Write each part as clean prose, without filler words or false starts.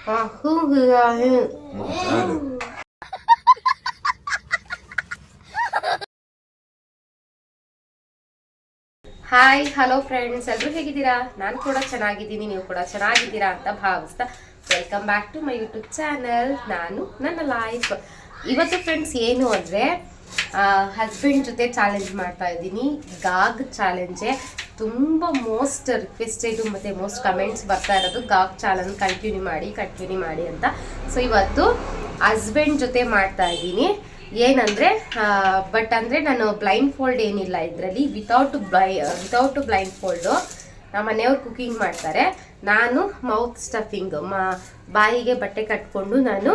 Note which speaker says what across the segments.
Speaker 1: Hi hello friends, ಎಲ್ಲರೂ ಹೇಗಿದ್ದೀರಾ? ನಾನು ಕೂಡ ಚೆನ್ನಾಗಿದ್ದೀನಿ, ನೀವು ಕೂಡ ಚೆನ್ನಾಗಿದ್ದೀರಾ ಅಂತ ಭಾವಿಸ್ತಾ welcome back to my YouTube channel. ನಾನು ನನ್ನ ಲೈಫ್. ಇವತ್ತು ಫ್ರೆಂಡ್ಸ್ ಏನು ಅಂದರೆ ಹಸ್ಬೆಂಡ್ ಜೊತೆ ಚಾಲೆಂಜ್ ಮಾಡ್ತಾ ಇದ್ದೀನಿ. ಗಾಗ್ ಚಾಲೆಂಜೆ ತುಂಬ ಮೋಸ್ಟ್ ರಿಕ್ವೆಸ್ಟೆಡ್ ಮತ್ತು ಮೋಸ್ಟ್ ಕಮೆಂಟ್ಸ್ ಬರ್ತಾ ಇರೋದು ಗಾಗ್ ಚಾಲೆಂಜ್ ಕಂಟಿನ್ಯೂ ಮಾಡಿ ಅಂತ. ಸೊ ಇವತ್ತು ಹಸ್ಬೆಂಡ್ ಜೊತೆ ಮಾಡ್ತಾ ಇದ್ದೀನಿ. ಏನಂದರೆ ಬಟ್ ಅಂದರೆ ನಾನು ಬ್ಲೈಂಡ್ ಫೋಲ್ಡ್ ಏನಿಲ್ಲ ಇದರಲ್ಲಿ. ವಿತೌಟ್ ಬ್ಲೈಂಡ್ ಫೋಲ್ಡು ನಮ್ಮ ಮನೆಯವ್ರು ಕುಕಿಂಗ್ ಮಾಡ್ತಾರೆ. ನಾನು ಮೌತ್ ಸ್ಟಫಿಂಗ್ ಬಾಯಿಗೆ ಬಟ್ಟೆ ಕಟ್ಕೊಂಡು ನಾನು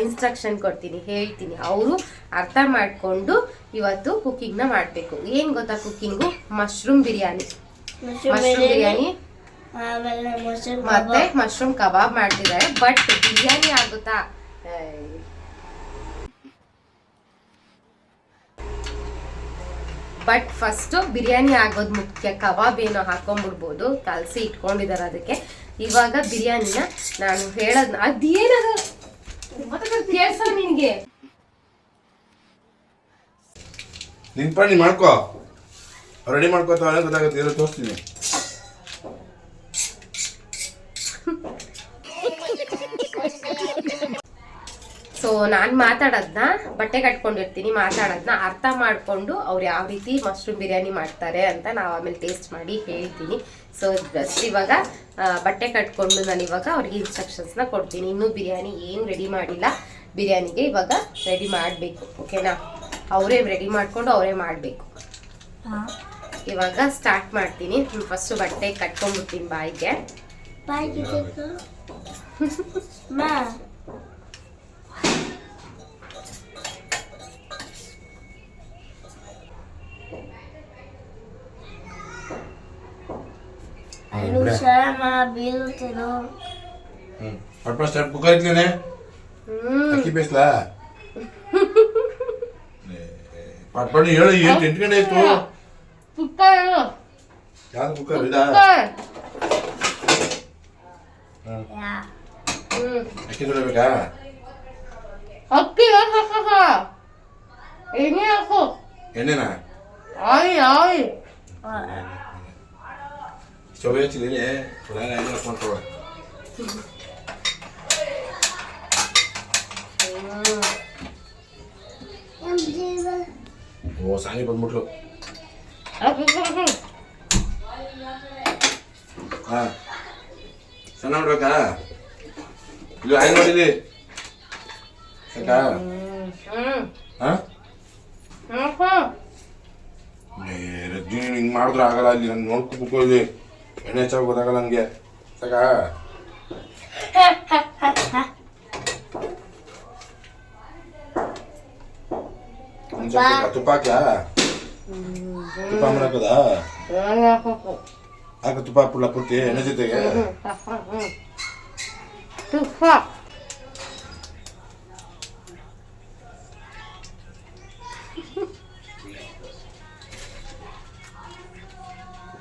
Speaker 1: ಇನ್ಸ್ಟ್ರಕ್ಷನ್ ಕೊಡ್ತೀನಿ, ಹೇಳ್ತೀನಿ. ಅವರು ಅರ್ಥ ಮಾಡಿಕೊಂಡು ಇವತ್ತು ಕುಕಿಂಗ್ನ ಮಾಡಬೇಕು. ಏನು ಗೊತ್ತಾ ಕುಕಿಂಗು? ಮಶ್ರೂಮ್ ಬಿರಿಯಾನಿ ಮತ್ತೆ ಮಶ್ರೂಮ್ ಕಬಾಬ್ ಮಾಡ್ತಿದ್ದಾರೆ. ಬಟ್ ಬಿರಿಯಾನಿ ಆಗುತ್ತಾ? ಬಟ್ ಫಸ್ಟು ಬಿರಿಯಾನಿ ಆಗೋದು ಮುಖ್ಯ. ಕಬಾಬ್ ಏನೋ ಹಾಕೊಂಡ್ಬಿಡ್ಬೋದು, ಕಲಸಿ ಇಟ್ಕೊಂಡಿದ್ದಾರೆ. ಅದಕ್ಕೆ ಇವಾಗ ಬಿರಿಯಾನಿನ ನಾನು ಹೇಳೋದು ಅದೇನದು ಕೇಳ್ಸ ನಿನಗೆ
Speaker 2: ನಿನ್ ಮಾಡ್ಕೋ, ರೆಡಿ ಮಾಡ್ಕೋತಾವ ಗೊತ್ತಾಗುತ್ತೆ, ತೋರಿಸ್ತೀನಿ.
Speaker 1: ಸೊ ನಾನು ಮಾತಾಡೋದನ್ನ ಬಟ್ಟೆ ಕಟ್ಕೊಂಡಿರ್ತೀನಿ, ಮಾತಾಡೋದನ್ನ ಅರ್ಥ ಮಾಡಿಕೊಂಡು ಅವ್ರು ಯಾವ ರೀತಿ ಮಶ್ರೂಮ್ ಬಿರಿಯಾನಿ ಮಾಡ್ತಾರೆ ಅಂತ ನಾವು ಆಮೇಲೆ ಟೇಸ್ಟ್ ಮಾಡಿ ಹೇಳ್ತೀನಿ. ಸೊ ಜಸ್ಟ್ ಇವಾಗ ಬಟ್ಟೆ ಕಟ್ಕೊಂಡು ನಾನು ಇವಾಗ ಅವ್ರಿಗೆ ಇನ್ಸ್ಟ್ರಕ್ಷನ್ಸ್ನ ಕೊಡ್ತೀನಿ. ಇನ್ನೂ ಬಿರಿಯಾನಿ ಏನು ರೆಡಿ ಮಾಡಿಲ್ಲ. ಬಿರಿಯಾನಿಗೆ ಇವಾಗ ರೆಡಿ ಮಾಡಬೇಕು, ಓಕೆನಾ? ಅವರೇ ರೆಡಿ ಮಾಡಿಕೊಂಡು ಅವರೇ ಮಾಡಬೇಕು. ಇವಾಗ ಸ್ಟಾರ್ಟ್ ಮಾಡ್ತೀನಿ. ಫಸ್ಟು ಬಟ್ಟೆ ಕಟ್ಕೊಂಡ್ಬಿಡ್ತೀನಿ ಬಾಯಿಗೆ.
Speaker 2: ಪಟ್ಪಡಿ ಹೇಳು, ಏನು ಎಂಟ್ಕಂಡೆ ಆಯ್ತು? ಯಾವ್ದು ಕುಕ್ಕರ್ ಇದಾ? ಅಕ್ಕಿ ತೊಳಿಬೇಕಾ? ಎಣ್ಣೆನಾ? ಸ್ಟವ್ ಹಚ್ಚಿದ್ದೀನಿ, ಎಣ್ಣೆ ಹಾಕೊಂಡ್ಕೊಳ. ಓ ಸಾಂಗಿ ಬಂದ್ಬಿಟ್ಲು. ಹಾ ಸಣ್ಣ ಮಾಡ್ಬೇಕಾ? ಇದು ಆಯ್ತು ನೋಡಿಲಿ ಸಾಕಾ? ರಜ್ಜಿ ಹಿಂಗೆ ಮಾಡಿದ್ರೆ ಆಗಲ್ಲ. ಅಲ್ಲಿ ನಾನು ನೋಡ್ಕೋಬೇಕು, ಇಲ್ಲಿ ಎಣ್ಣೆ ಹೆಚ್ಚಾಗಿ ಗೊತ್ತಾಗಲ್ಲ ನನಗೆ. ಸಾಕಾ? ತುಪ್ಪ ಹಾಕ್ಯಾ? ತುಪ್ಪ ಮಾಡಾಕದ? ಹಾಕ ತುಪ್ಪ ಹಾಕ್ಬಿಡ್ಲ ಪೂರ್ತಿ ಎಣ್ಣೆ ಜೊತೆಗೆ?
Speaker 1: ತುಪ್ಪ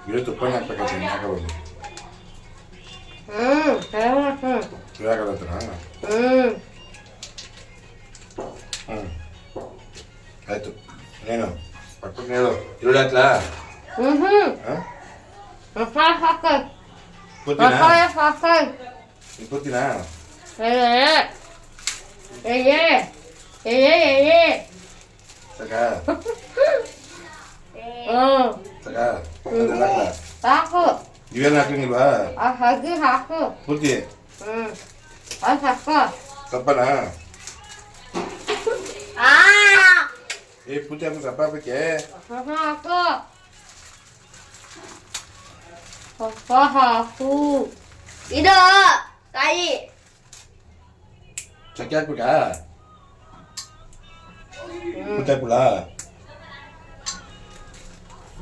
Speaker 2: ಇದು ತುಪ್ಪನೇ ಹಾಕ್ಬೇಕಾಗ್ತದೆ, ಎಣ್ಣೆ ಹಾಕಬಾರ್ದು. ಹಾಕಲತ್ತನ? ಆಯ್ತು. ನೀನು ಪಟ್ಬಿಟ್ಟು ಹೇಳು. ಈರುಳ್ಳಿ ಹಾಕ್ಲಾ? ಪೂರ್ತಿನಾ? ಸಾಕಾ? ಸಾಕಾ? ಇವೇನು ಹಾಕಂಗಿಲ್ವಾ? ಪೂರ್ತಿ ಸಪ್ಪನಾ? ಏ ಪೂರ್ತಿ ಹಾಕು, ಸಪ್ಪ ಹಾಕಕ್ಕೆ.
Speaker 1: ಇದು ಕಾಯಿ
Speaker 2: ಚಕ್ಕೆ ಹಾಕ್ಬೇಕಾ? ಪೂರ್ತಿ ಹಾಕ್ಬಿಡ.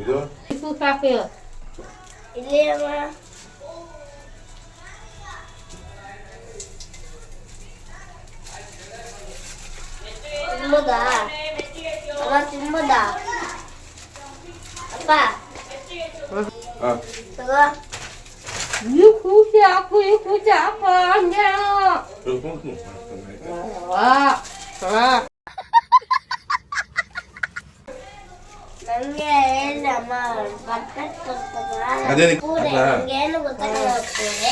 Speaker 2: ಇದು
Speaker 1: ಇಲ್ಲಿ ತಿನ್ಬೋದಾ ಅಪ್ಪ?
Speaker 2: You
Speaker 1: aku ikut capanya. Wah, wah.
Speaker 3: ನಂಗೆ ನಮ್ಮ ಪರ್ಫೆಕ್ಟ್ ಕೊಡ್ತದ
Speaker 2: ಅದೇನಕ್ಕೆ
Speaker 3: ಪೂರೆ
Speaker 2: ಅಲ್ಲ.
Speaker 3: ನಂಗೇನು ಗೊತ್ತಾಗಲ್ಲ ಪೂರೆ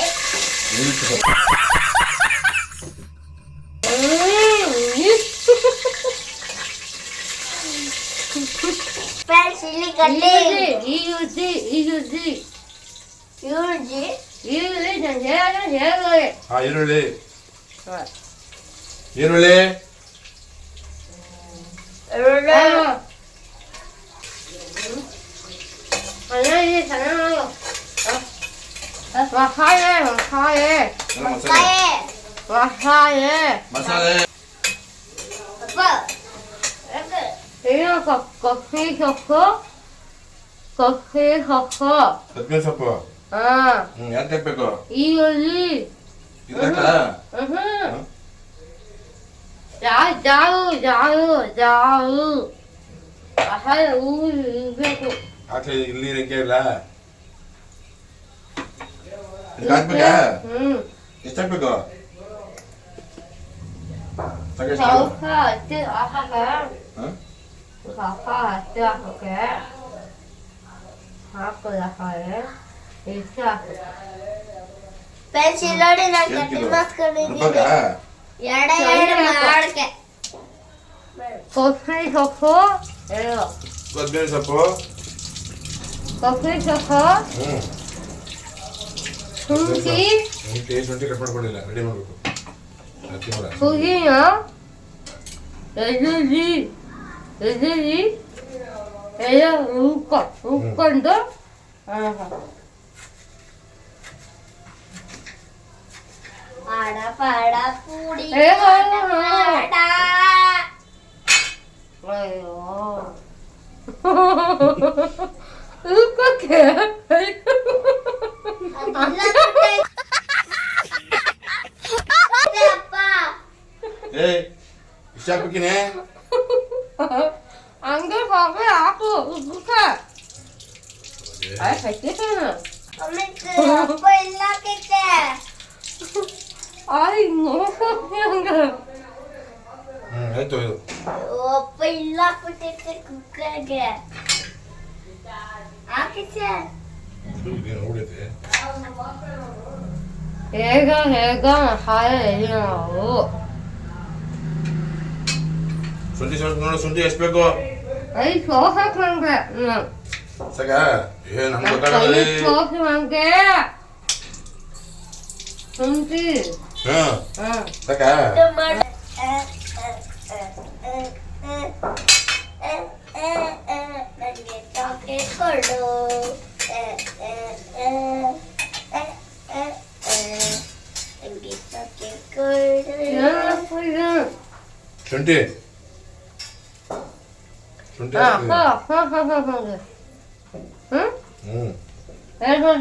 Speaker 3: ಫ್ರೆಂಡ್ಸ್ ಇಲ್ಲಿ ಕಟ್ಟಿ
Speaker 1: 이유지.
Speaker 3: ಯೂಜಿ
Speaker 1: 해래.
Speaker 2: ಆ ಈರುಳ್ಳಿ ಈರುಳ್ಳಿ
Speaker 1: 아니, 잘해요. 와사예.
Speaker 2: ಎಲ್ಲ ಮಸಾಲೆ
Speaker 3: ಕಾಯೆ
Speaker 1: 와사예.
Speaker 2: ಮಸಾಲೆ
Speaker 3: ಅಪ್ಪ ಯಾಕೆ
Speaker 1: 이거 커피 섞어.
Speaker 2: ಕೊತ್ತಂಬರಿ ಸೊಪ್ಪು
Speaker 1: 아,
Speaker 2: ಯಾಕೆ ಹಾಕ್ಬೇಕು
Speaker 1: 이유지.
Speaker 2: ಇದಕ್ಕ
Speaker 1: 자우. 아하야, 우유고.
Speaker 2: ಹಾಕಿ ಇಲ್ಲಿ ರೆಕ್ಕೆ ಇಲ್ಲ ಇದಕ್ಕೆ ಹಾಕ್ಬೇಕಾ ಎಷ್ಟು ಹಾಕ್ಬೇಕು ಸಾಕು ಎಷ್ಟು ಹಾಕು?
Speaker 1: 아하가.
Speaker 2: ಹ?
Speaker 1: 아하, 할게. 이렇게 할게.
Speaker 3: ಫ್ರೆಂಡ್ಸ್ ಇಲ್ಲಿ ನೋಡಿ ನಾನು
Speaker 2: ಎಷ್ಟು
Speaker 3: ಕಟ್ಟಿ
Speaker 2: ಕಿಲೋ?
Speaker 3: ಮಾಡ್ಕೊಂಡಿದ್ದೀನಿ
Speaker 2: ರುಬ್ಬಕ್ಕ?
Speaker 3: ಎರಡು ಮಾಡಕ್ಕೆ
Speaker 1: 커피 섞어. 이거.
Speaker 2: ಕೊತ್ತಂಬರಿ ಸೊಪ್ಪು
Speaker 1: 커피 섞어. ಶುಂಠಿ
Speaker 2: ಶುಂಠಿ ಕಟ್ ಮಾಡ್ಕೊಂಡಿಲ್ಲ ರೆಡಿ ಮಾಡ್ಬೇಕು ಅಕ್ಕಿ ಮಾಡ
Speaker 1: ಪುದೀನ ಎದುರಿ ಎಲ್ಲ ಉಕ್ಕೊಂಡು
Speaker 3: ಪಾಡ ಪಾಡ ಪೂಡಿ
Speaker 1: ಹೇಗೋ?
Speaker 3: ಪಾಡ
Speaker 1: ಅಯ್ಯೋ ಉಕ್ಕಕ್ಕೆ
Speaker 3: ಅಪ್ಪ
Speaker 2: ಏಯ್ ಇಷ್ಟ ಹಾಕ್ಬೇಕಿನೇ
Speaker 1: 안개 밥에 아프 우크게 아이 갈게잖아
Speaker 3: ಅಮ್ಮಿತ್ತು ಅಪ್ಪ ಇಲ್ಲ ಕೆಟ್ಟೆ
Speaker 1: 아이 너무 신기한 게
Speaker 2: ಆಯ್ತು ಇದು
Speaker 3: ಅಪ್ಪ ಇಲ್ಲ ಬಿಟ್ಟಿತ್ತೆ ಕುಕ್ಕರ್ಗೆ ಹಾಕಿತ್ತೆ
Speaker 2: ಇದೇನು ಉಳಿದೆ
Speaker 1: 얘가 하얘 애기라고
Speaker 2: ಶುಂಠಿ ಸ್ವಲ್ಪ ನೋಡು ಶುಂಠಿ ಎಷ್ಟು ಬೇಕು
Speaker 1: 아이 저학한 게
Speaker 2: ಸಾಕ ಏ ನಮ್ಗೆ ಗೊತ್ತಾಗಲ್ಲ
Speaker 1: 아이 저학한 게 something
Speaker 2: ಹಾಂ ಸಾಕ
Speaker 3: ಮಾಡಿ ನನಗೆ ಚಾಕ್ಲೇಟ್ ಕೊಡು ನನಗೆ ಚಾಕ್ಲೇಟ್ ಕೊಡು
Speaker 1: 얘는
Speaker 2: ಶುಂಠಿ ಶುಂಠಿ ಹಾಕ್ತೀನಿ.
Speaker 1: 하하하하 응?
Speaker 2: ಹ್ಞೂ
Speaker 1: 얘가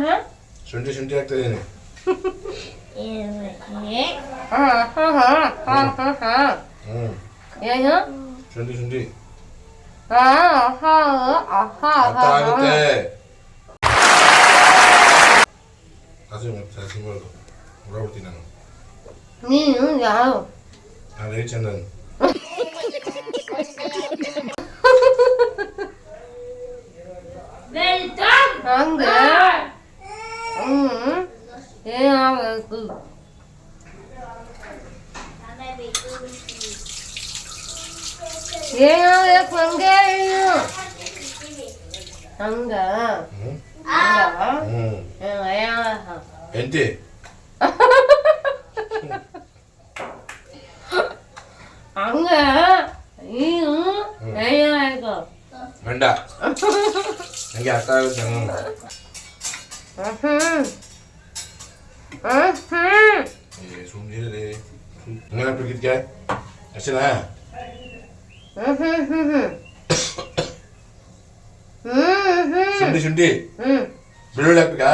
Speaker 2: ಶುಂಠಿ ಹಾಕ್ತಾ ಇದೀನಿ
Speaker 1: 하하하하하
Speaker 2: ಹ್ಞೂ
Speaker 1: 얘는
Speaker 2: ಶುಂಠಿ
Speaker 1: 아하
Speaker 2: ಅರ್ಥ
Speaker 1: 아하
Speaker 2: ಆಗುತ್ತೆ ಹಸಿ ಮಾಡ್ದು ಹೊರಬಿಡ್ತೀನಿ ನಾನು
Speaker 1: ನೀನು ಯಾರು
Speaker 2: ನಾನು ರವಿ ಚಂದನ್
Speaker 1: ಹಂಗೆ ಏನಾಗಬೇಕು ಏನಾಗಬೇಕು ಹಂಗೆ ನೀನು ಹಂಗ
Speaker 2: ಹ್ಞೂ
Speaker 1: ಹಂಗ
Speaker 2: ಹ್ಞೂ
Speaker 1: ಏನಾಗ
Speaker 2: ಎಂಟಿ
Speaker 1: ಹಂಗ ನೀನು ಏನಾಗಬೇಕು
Speaker 2: ಗಂಡ ನನಗೆ ಅರ್ಥ ಆಗುತ್ತೆ ಏ ಸುಮ್ಮನೆ ಇನ್ನೇನು ಹಾಕ್ಬೇಕಿದ್ಕೆ ಅಷ್ಟೇನಾ ಶುಂಠಿ ಬೆಳ್ಳುಳ್ಳಿ ಹಾಕ್ಬೇಕಾ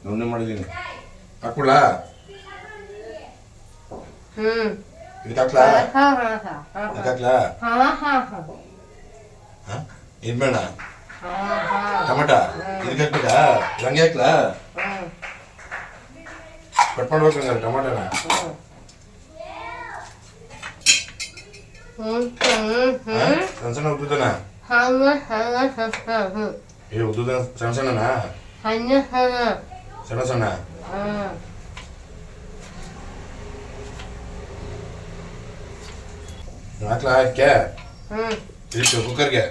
Speaker 2: ನುಣ್ಣೆ ಮಾಡಿದೀನಿ ಹಾಕ್ಬಿಡ್ಲ ಇದಕ್ಕೆ ಹಾಕ್ಲಾ ಇದ್ ಬೇಡ ಟಮಾಟ ಇದಕ್ಕೆ ಹಾಕ್ಬೇಕಾ ಹಂಗೆ ಹಾಕ್ಲಾ ಕಟ್ ಮಾಡ್ಬೇಕಂದ್ರೆ ಟಮಾಟನ ಸಣ್ಣ ಸಣ್ಣ ಉದ್ದುದನ ಉದ್ದುದ ಸಣ್ಣ ಸಣ್ಣನಾ ಸಣ್ಣ ಸಣ್ಣ ಹಾಕ್ಲಾ ಹಾಕ್ಯ ಇದಕ್ಕೆ ಕುಕ್ಕರ್ಗೆ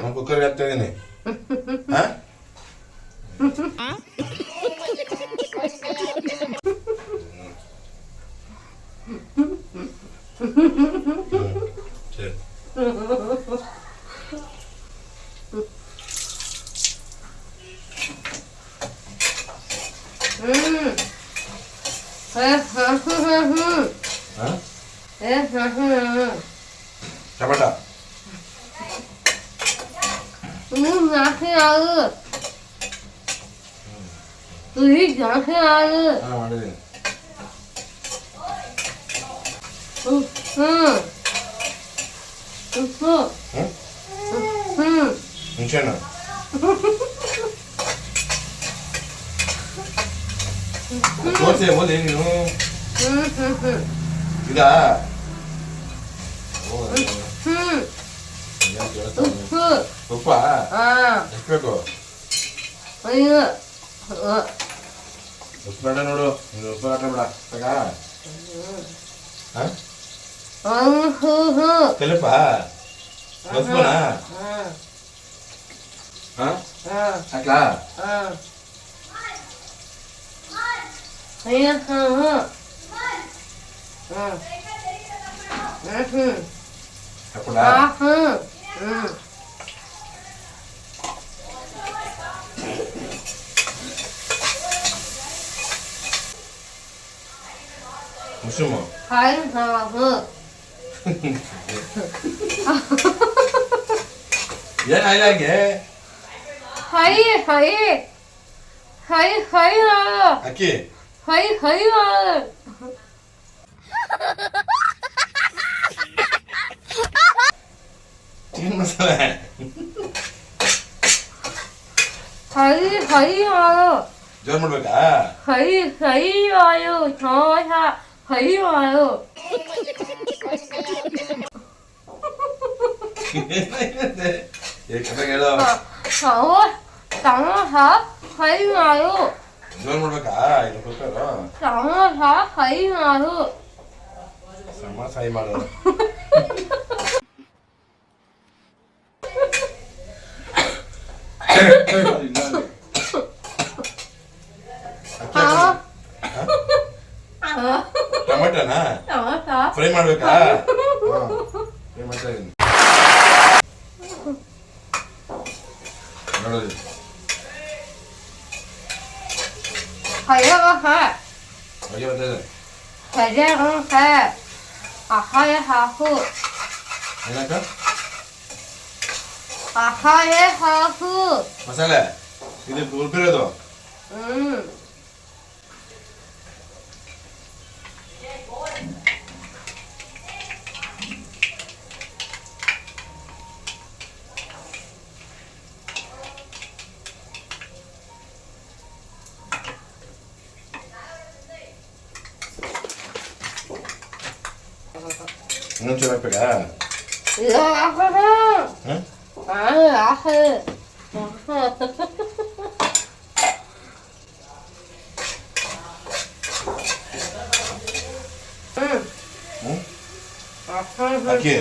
Speaker 2: ಕುಕ್ಕರ್ಗೆ ಹಾಕ್ತಾ ಇದೀನಿ ಸರಿ ಟಮಾಟ ಮಾಡಿದೀನಿ ಹುಣಸೆಹಣ್ಣು ತೋರ್ಸೆ ಓದಿ ನೀನು ಇದಾ ಉಪ್ಪ ಎಷ್ಟು ಬೇಕು ಉಪ್ಪು ಬೇಡ ನೋಡು ನೀನು ಉಪ್ಪು ಹಾಕ ಬೇಡ ಸಾಕಾ ಕಲಪ ಉಪ್ಪುನಾ ಹಾಕ್ಲಾ ಹಾಕ್ಬಿಡ ಮುಸ್ಲಿಮು ಏನ್ ಆಯ್ಲಾಗೆ ಅಕ್ಕಿ ಚಿಕನ್ ಮಸಾಲೆ ಜೋರ್ ಮಾಡ್ಬೇಕಾ ಹೇಳೋ ಜೋರ್ ಮಾಡ್ಬೇಕಾ ಇದು ಕುಕ್ಕರು ಸಮ ಸಾಯಿ ಮಾಡು ಟೊಮೆಟೊನಾ ಫ್ರೈ ಮಾಡ್ಬೇಕಾ ಫ್ರೈ ಮಾಡ್ತಾ ಇದೀನಿ ನೋಡೋದು ಅಯ್ಯೋ ಏನಕ್ಕ ಮಸಾಲೆ ಇದು ಉಳ್ಪಿರೋದು ಇನ್ನೊಂದು ಚೂರು ಹಾಕ್ಬೇಕಾ ಅಕ್ಕಿ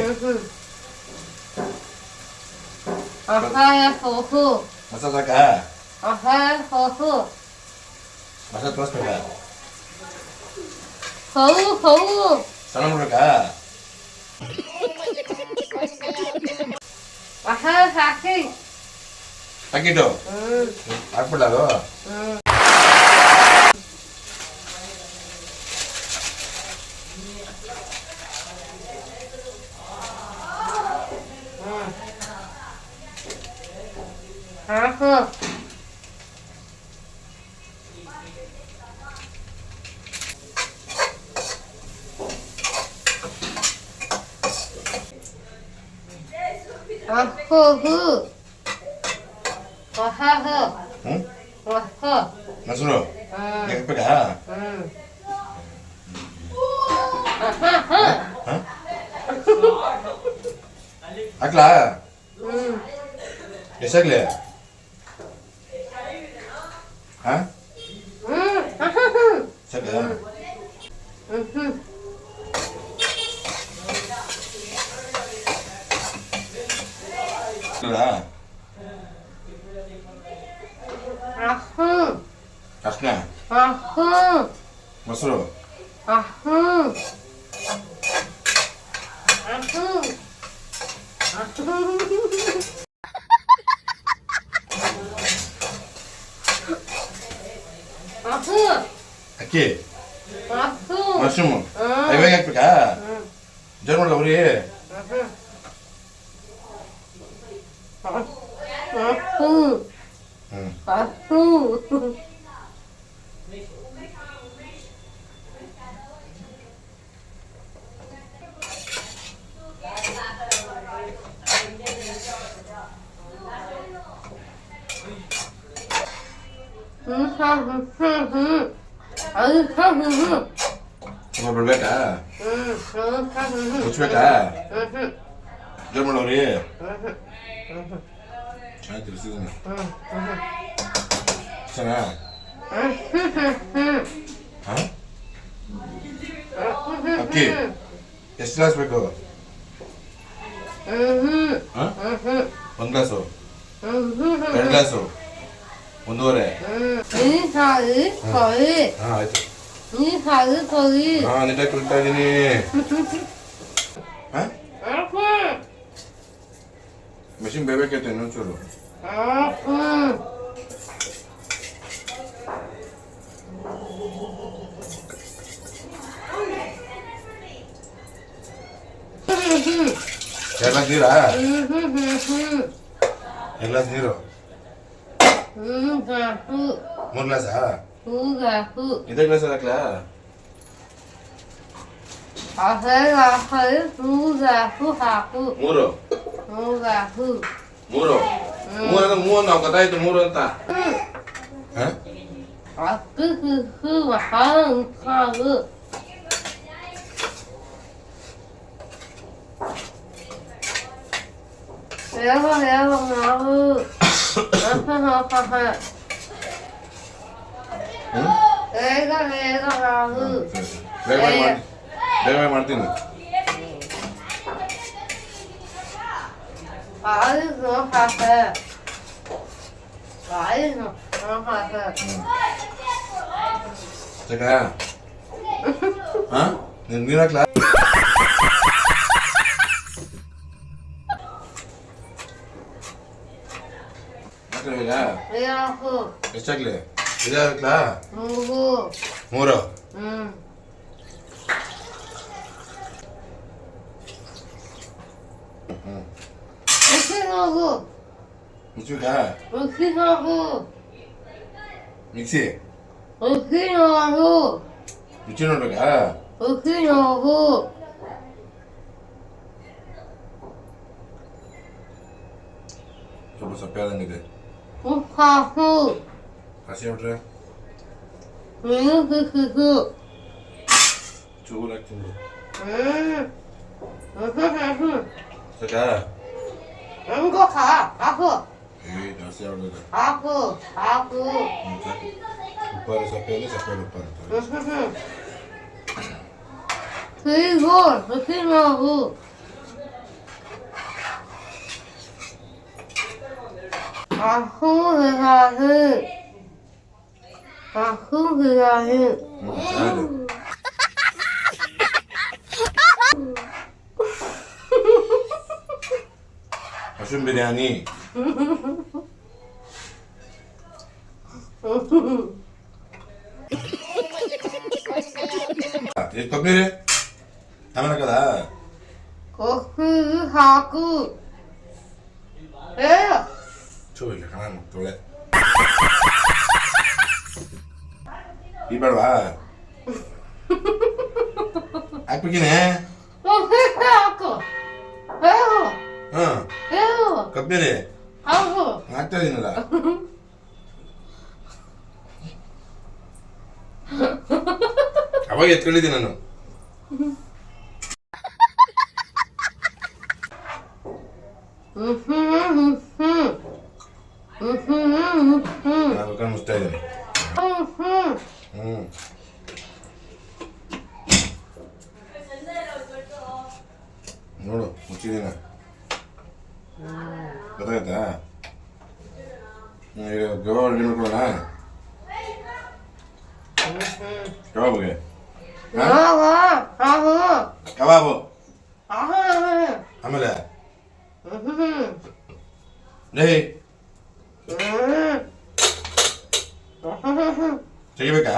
Speaker 2: ಮಸಾಲೆ ಸಾಕಾ ಮಸಾಲೆ ತೋರಿಸ್ಬೇಕಾ ಸಣ್ಣ ಮಾಡ್ಬೇಕಾ
Speaker 1: ಹಾಕಿ
Speaker 2: ಹಾಕಿಟ್ಟು ಹಾಕ್ಬಿಡ ಅದು
Speaker 1: ಹಾಕು ಹೋಗು
Speaker 2: ಹ್ಮ್ ಮೊಸರು ಹಾಕ್ಬೇಕಾ ಹಾಕ್ಲಾ ಎಷ್ಟಾಗ್ಲಿ ಹಾ ಸಾಕ ಅಷ್ಟೇ ಮೊಸರು ಅಕ್ಕಿ ಮಶ್ರೂಮ್ ಇವಾಗ ಹಾಕ್ಬೇಕಾ ಜೋರ್ ಮಾಡಲ್ಲ ಅವ್ರಿ ಬಿಡ್ಬೇಕಾ ಮುಚ್ಬೇಕಾ ಜೋರ್ ಮಾಡವ್ರಿ ಚೆನ್ನಾಗಿ ತಿರ್ಸಿದ್ದೀನಿ ಚೆನ್ನಾ ಅಕ್ಕಿ ಎಷ್ಟು ಗ್ಲಾಸ್ ಬೇಕು ಒಂದು ಗ್ಲಾಸು 2 ಗ್ಲಾಸು 1.5 ಆಯ್ತು ನೀಟಾಗಿ ಕುಡಿತಾ ಇದ್ದೀನಿ ಮೆಷಿನ್ ಬೇಕೈತೆ ಇನ್ನೊಂಚೂರು ಎಲ್ಲ ನೀರಾ ಎಲ್ಲ ನೀರು 3 ಗ್ಲಾಸಾ ಇದೇ ಗ್ಲಾಸ್ ಹಾಕ್ಲಾ ಮೂರು ಮೂರಂದ್ರೆ ಮೂವೊಂದು ನಾವು ಗೊತ್ತಾಯ್ತು ಮೂರು ಅಂತ ಬೇಗ ಮಾಡ್ತೀನಿ ನೀರು ಹಾಕ್ಲಾ ಎಷ್ಟಾಗ್ಲಿ ಇದೇ ಹಾಕ್ಲಾ 3 ಮುಚ್ಬೇಕಾ ಮಿಕ್ಸಿ ರುಚಿ ನೋಡ್ಬೇಕಾ ಸ್ವಲ್ಪ ಸಪ್ಪೆ ಆದಂಗಿದೆ ಹಸಿ ಬಿಟ್ರೆ ಚೂರು ಹಾಕ್ತೀನಿ ಸಾಕಾ ಜಾಸ್ತಿ ಆಗ್ಬಿಡುತ್ತೆ ಉಪ್ಪಾರು ಸಪ್ಪೆಯಲ್ಲಿ ಸಪ್ಪೆ ಉಪ್ಪಾರು ಚೆನ್ನಾಗಿದೆ ಮಶ್ರೂಮ್ ಬಿರಿಯಾನಿ. ಕೊಬ್ಬರಿ ಆಮೇಲೆ ಕದ
Speaker 1: ಕೊಹು ಹಾಕು ಏ
Speaker 2: ಚೂ ಇಲ್ಲ ಕಣ ತೊಳೆ ಈ ಬೇಡವಾ ಹಾಕ್ಬೇಕಿನೇ
Speaker 1: ಹಾಕು
Speaker 2: ಹಾ ಕೊಬ್ಬರಿ
Speaker 1: ಹಾಕು
Speaker 2: ಹಾಕ್ತಾ ಇದೀನಲ್ಲ. ಅವಾಗ ಎತ್ಕೊಂಡಿದ್ದೀನಿ ನಾನು. ನಾನು ಕಣ್ಣು ಮುಚ್ತಾ ಇದ್ದೀನಿ. ನೋಡು ಮುಚ್ಚಿದ್ದೀನ ಗೊತ್ತಾಯ್ತಾ? ಈಗ ಕಬಾಬ್ ರೆಡಿ ಮಾಡ್ಕೊಳ್ಳೋಣ. ಕಬಾಬ್ಗೆ ಕಬಾಬು ಆಮೇಲೆ ಲೇ ತೆಗಿಬೇಕಾ?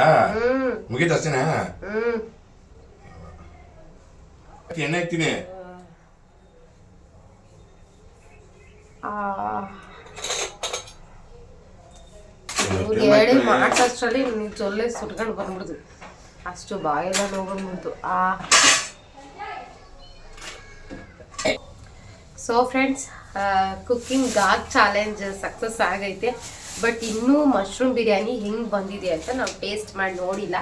Speaker 2: ಮುಗೀತು ಅಷ್ಟೇನಾ? ಎಣ್ಣೆ ಹಾಕ್ತೀನಿ.
Speaker 1: ಹೇಳಿ ಮಾಡಷ್ಟರಲ್ಲಿ ನೀವು ಜೊಲ್ಲೆ ಸುಟ್ಕೊಂಡು ಬಂದ್ಬಿಡ್ತು. ಅಷ್ಟು ಬಾಯೆಲ್ಲ ನೋಡ್ಬಿಡ್ತು. So friends, cooking gag challenge success ಆಗೈತೆ. ಬಟ್ ಇನ್ನೂ ಮಶ್ರೂಮ್ ಬಿರಿಯಾನಿ ಹೆಂಗೆ ಬಂದಿದೆ ಅಂತ ನಾವು ಟೇಸ್ಟ್ ಮಾಡಿ ನೋಡಿಲ್ಲ.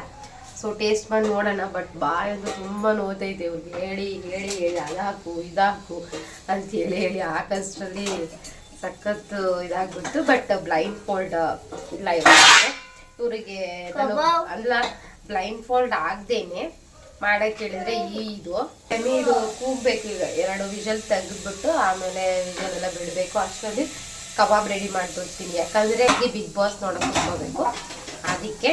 Speaker 1: ಸೊ ಟೇಸ್ಟ್ ಮಾಡಿ ನೋಡೋಣ. ಬಟ್ ಬಾಯಂದು ತುಂಬ ನೋಯ್ತೈತೆ ಇವ್ರಿಗೆ ಹೇಳಿ ಹೇಳಿ ಹೇಳಿ ಅದಾಕು ಇದಾಕು ಅಂತ ಹೇಳಿ ಹೇಳಿ ಹಾಕೋಷ್ಟರಲ್ಲಿ ಸಖತ್ತು ಇದಾಗ್ಬಿಟ್ಟು. ಬಟ್ ಬ್ಲೈಂಡ್ ಫೋಲ್ಡ್ ಇಲ್ಲ ಇವರಿಗೆ ನಾನು ಅಲ್ಲ ಬ್ಲೈಂಡ್ ಫೋಲ್ಡ್ ಆಗದೇನೆ ಮಾಡಕ್ಕೆ ಹೇಳಿದ್ರೆ ಇದು ಕೂಗಬೇಕು. ಈಗ 2 ವಿಷಲ್ ತೆಗೆದ್ಬಿಟ್ಟು ಆಮೇಲೆ ವಿಷಲ್ ಎಲ್ಲ ಬಿಡಬೇಕು. ಅಷ್ಟರಲ್ಲಿ ಕಬಾಬ್ ರೆಡಿ ಮಾಡ್ಬಿಡ್ತೀನಿ. ಯಾಕಂದರೆ ಬಿಗ್ ಬಾಸ್ ನೋಡೋಕೆ ಹೋಗ್ಬೇಕು. ಅದಕ್ಕೆ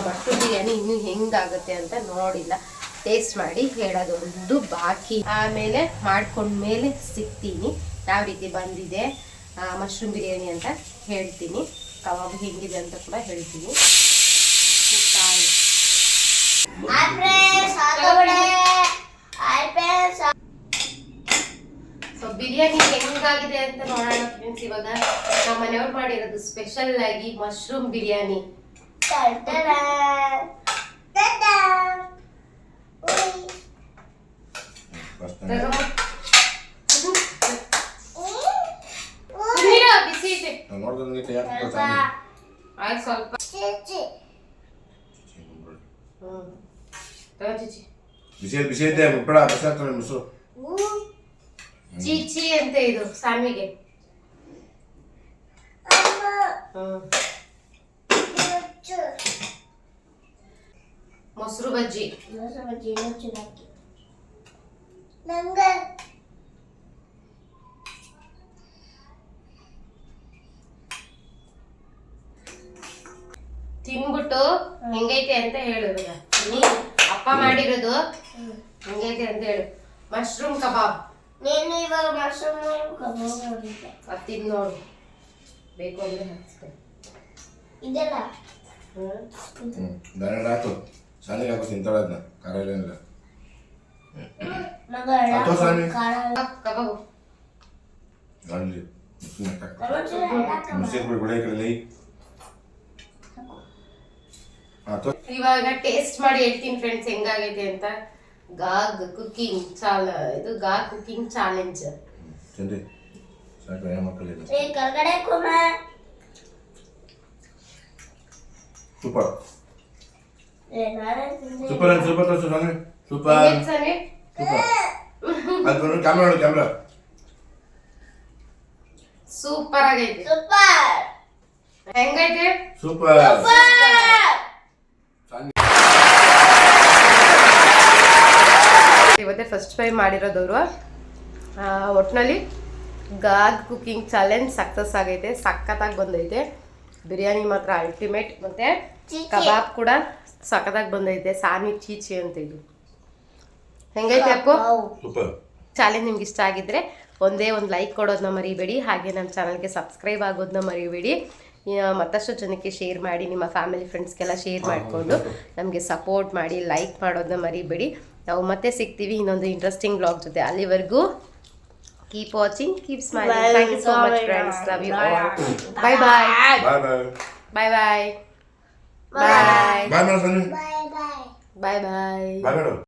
Speaker 1: ಮಶ್ರೂಮ್ ಬಿರಿಯಾನಿ ಇನ್ನೂ ಹೆಂಗಾಗುತ್ತೆ ಅಂತ ನೋಡಿಲ್ಲ. ಟೇಸ್ಟ್ ಮಾಡಿ ಹೇಳೋದೊಂದು ಬಾಕಿ. ಆಮೇಲೆ ಮಾಡ್ಕೊಂಡ್ಮೇಲೆ ಸಿಗ್ತೀನಿ ಯಾವ ರೀತಿ ಬಂದಿದೆ ಮಶ್ರೂಮ್ ಬಿರಿಯಾನಿ ಅಂತ ಹೇಳ್ತೀನಿ. ಕಬಾಬ್ ಹೆಂಗಿದೆ ಅಂತ ಕೂಡ ಹೇಳ್ತೀನಿ. ಸೊ ಬಿರಿಯಾನಿ ಹೆಂಗಾಗಿದೆ ಅಂತ ನೋಡೋಣ ಫ್ರೆಂಡ್ಸ್. ಇವಾಗ ನಮ್ಮ ಮನೆಯವ್ರು ಮಾಡಿರೋದು ಸ್ಪೆಷಲ್ ಆಗಿ ಮಶ್ರೂಮ್ ಬಿರಿಯಾನಿ. ಬಿಸಿ ಇದೆ ಸ್ವಲ್ಪ
Speaker 2: ಬಿಸಿ ಐತೆ ಮುಟ್ಬೇಡ. ಬಸ್ ಆಗ್ತಾನೆ ಮೊಸರು
Speaker 1: ಚೀಚಿ ಅಂತ ಇದು ಸಾಮಿಗೆ. ಮೊಸರು ಬಜ್ಜಿ ತಿನ್ಬಿಟ್ಟು ಹೆಂಗೈತೆ ಅಂತ ಹೇಳು. ಅಪ್ಪ ಮಾಡಿರೋದು ಹೆಂಗೈತೆ ಅಂತ ಹೇಳು. ಮಶ್ರೂಮ್ ಕಬಾಬ್
Speaker 3: ನೀನು ಇವಾಗ ಮಶ್ರೂಮ್ ಕಬಾಬ್
Speaker 1: ಅದು ತಿಂದು ನೋಡು. ಬೇಕು ಅಂದ್ರೆ ಹಾಕ್ಸ್ಕೊಂಡು
Speaker 3: ಇದೆಲ್ಲ
Speaker 2: ದಾರ ಹಾಕು. ಶಾಲೆಗೆ ಹಾಕು ತಿಂತಾಳೆ ಅದನ್ನ. ಖಾರ ಏನಿಲ್ಲ.
Speaker 1: ಕಬಾಬು ಇವಾಗ ಟೇಸ್ಟ್ ಮಾಡಿ ಹೇಳ್ತೀನಿ ಫ್ರೆಂಡ್ಸ್ ಹೆಂಗಾಗೈತೆ ಅಂತ. Gag cooking challenge.
Speaker 2: Super super super super camera
Speaker 1: super ಆಗೈತೆ.
Speaker 3: ಸೂಪರ್
Speaker 1: ಹೆಂಗೈತೆ?
Speaker 2: ಸೂಪರ್.
Speaker 1: ಇವತ್ತೇ ಫಸ್ಟ್ ಟೈಮ್ ಮಾಡಿರೋದವರು. ಒಟ್ಟಿನಲ್ಲಿ ಗಾಗ್ ಕುಕಿಂಗ್ ಚಾಲೆಂಜ್ ಸಕ್ಸಸ್ ಆಗೈತೆ. ಸಖತ್ತಾಗಿ ಬಂದೈತೆ. ಬಿರಿಯಾನಿ ಮಾತ್ರ ಅಲ್ಟಿಮೇಟ್. ಮತ್ತೆ ಕಬಾಬ್ ಕೂಡ ಸಖತ್ತಾಗಿ ಬಂದೈತೆ. ಸಾನಿ ಚೀಚಿ ಅಂತ ಇದು ಹೆಂಗೈತೆ ಅಪ್ಪು?
Speaker 2: ಸೂಪರ್.
Speaker 1: ಚಾಲೆಂಜ್ ನಿಮ್ಗೆ ಇಷ್ಟ ಆಗಿದ್ರೆ ಒಂದೇ ಒಂದು ಲೈಕ್ ಕೊಡೋದನ್ನ ಮರಿಬೇಡಿ. ಹಾಗೆ ನಮ್ಮ ಚಾನಲ್ಗೆ ಸಬ್ಸ್ಕ್ರೈಬ್ ಆಗೋದನ್ನ ಮರಿಬೇಡಿ. ಮತ್ತಷ್ಟು ಜನಕ್ಕೆ ಶೇರ್ ಮಾಡಿ, ನಿಮ್ಮ ಫ್ಯಾಮಿಲಿ ಫ್ರೆಂಡ್ಸ್ಗೆಲ್ಲ ಶೇರ್ ಮಾಡಿಕೊಂಡು ನಮಗೆ ಸಪೋರ್ಟ್ ಮಾಡಿ, ಲೈಕ್ ಮಾಡೋದನ್ನ ಮರಿಬೇಡಿ. ನಾವು ಮತ್ತೆ ಸಿಗ್ತೀವಿ ಇನ್ನೊಂದು ಇಂಟ್ರೆಸ್ಟಿಂಗ್ ವ್ಲಾಗ್ ಜೊತೆ. ಅಲ್ಲಿವರೆಗೂ keep watching, keep smiling. Thank you so much friends. Love you all. Bye bye
Speaker 2: bye bye
Speaker 1: bye bye bye
Speaker 2: bye madam.
Speaker 3: Bye bye
Speaker 1: bye bye
Speaker 2: bye madam.